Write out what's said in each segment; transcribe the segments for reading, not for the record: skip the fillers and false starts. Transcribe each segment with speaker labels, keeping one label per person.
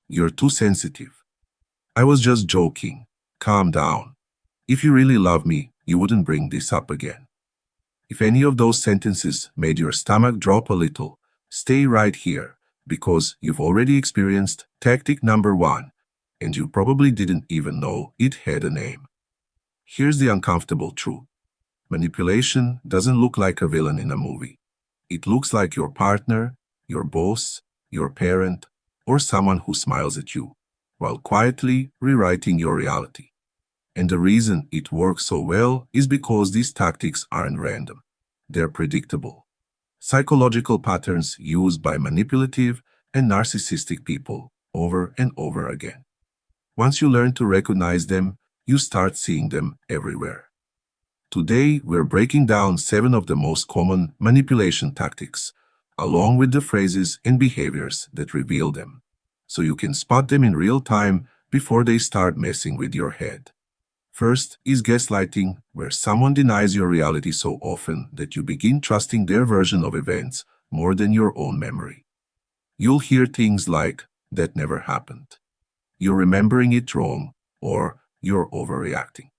Speaker 1: "You're too sensitive." "I was just joking. Calm down. If you really love me, you wouldn't bring this up again." If any of those sentences made your stomach drop a little, stay right here, because you've already experienced tactic number 1, and you probably didn't even know it had a name. Here's the uncomfortable truth. Manipulation doesn't look like a villain in a movie. It looks like your partner, your boss, your parent, or someone who smiles at you, while quietly rewriting your reality. And the reason it works so well is because these tactics aren't random. They're predictable. Psychological patterns used by manipulative and narcissistic people over and over again. Once you learn to recognize them, you start seeing them everywhere. Today, we're breaking down 7 of the most common manipulation tactics, along with the phrases and behaviors that reveal them, so you can spot them in real time before they start messing with your head. First is gaslighting, where someone denies your reality so often that you begin trusting their version of events more than your own memory. You'll hear things like, "That never happened," "You're remembering it wrong," or "You're overreacting."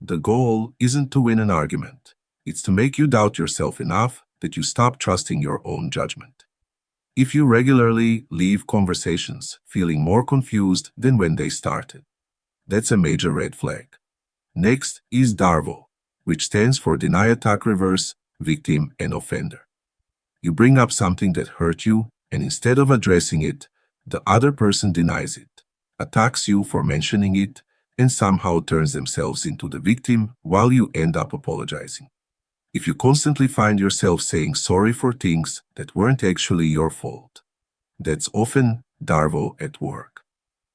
Speaker 1: The goal isn't to win an argument. It's to make you doubt yourself enough that you stop trusting your own judgment. If you regularly leave conversations feeling more confused than when they started, that's a major red flag. Next is DARVO, which stands for Deny, Attack, Reverse, Victim, and Offender. You bring up something that hurt you, and instead of addressing it, the other person denies it, attacks you for mentioning it, and somehow turns themselves into the victim while you end up apologizing. If you constantly find yourself saying sorry for things that weren't actually your fault, that's often DARVO at work.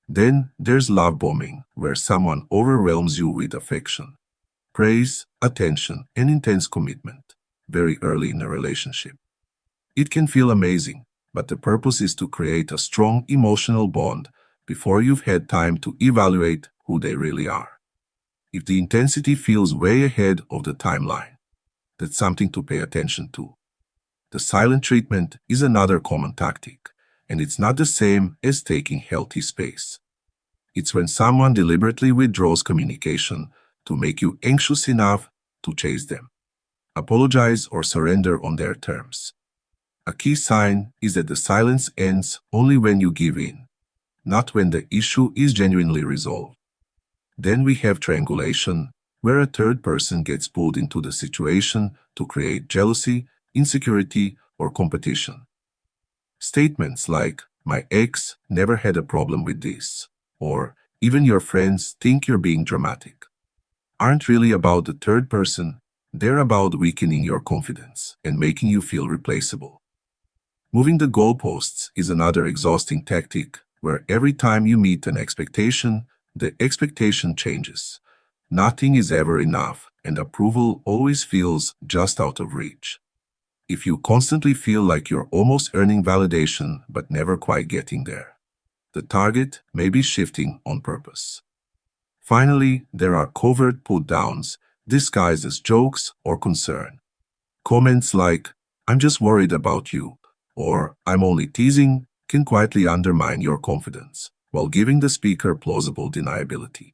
Speaker 1: Then there's love bombing, where someone overwhelms you with affection, praise, attention, and intense commitment very early in a relationship. It can feel amazing, but the purpose is to create a strong emotional bond before you've had time to evaluate who they really are. If the intensity feels way ahead of the timeline, that's something to pay attention to. The silent treatment is another common tactic, and it's not the same as taking healthy space. It's when someone deliberately withdraws communication to make you anxious enough to chase them, apologize, or surrender on their terms. A key sign is that the silence ends only when you give in, not when the issue is genuinely resolved. Then we have triangulation, where a third person gets pulled into the situation to create jealousy, insecurity, or competition. Statements like, "My ex never had a problem with this," or "Even your friends think you're being dramatic," aren't really about the third person. They're about weakening your confidence and making you feel replaceable. Moving the goalposts is another exhausting tactic, where every time you meet an expectation, the expectation changes. Nothing is ever enough, and approval always feels just out of reach. If you constantly feel like you're almost earning validation but never quite getting there, the target may be shifting on purpose. Finally, there are covert put-downs disguised as jokes or concern. Comments like, "I'm just worried about you," or "I'm only teasing," can quietly undermine your confidence, while giving the speaker plausible deniability.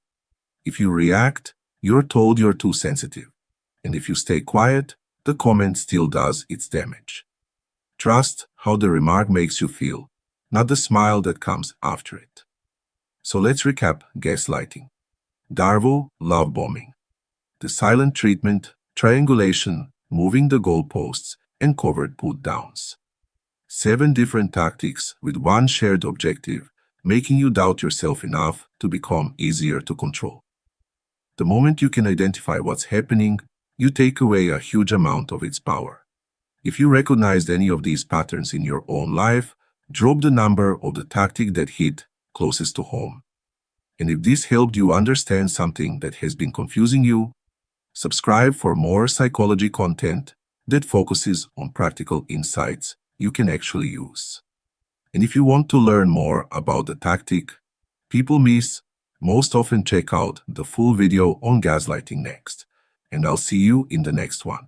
Speaker 1: If you react, you're told you're too sensitive. And if you stay quiet, the comment still does its damage. Trust how the remark makes you feel, not the smile that comes after it. So let's recap gaslighting. DARVO, love bombing. The silent treatment, triangulation, moving the goalposts, and covert put-downs. 7 different tactics with one shared objective, making you doubt yourself enough to become easier to control. The moment you can identify what's happening, you take away a huge amount of its power. If you recognized any of these patterns in your own life, drop the number of the tactic that hit closest to home. And if this helped you understand something that has been confusing you, subscribe for more psychology content that focuses on practical insights you can actually use. And if you want to learn more about the tactic people miss most often, check out the full video on gaslighting next. And I'll see you in the next one.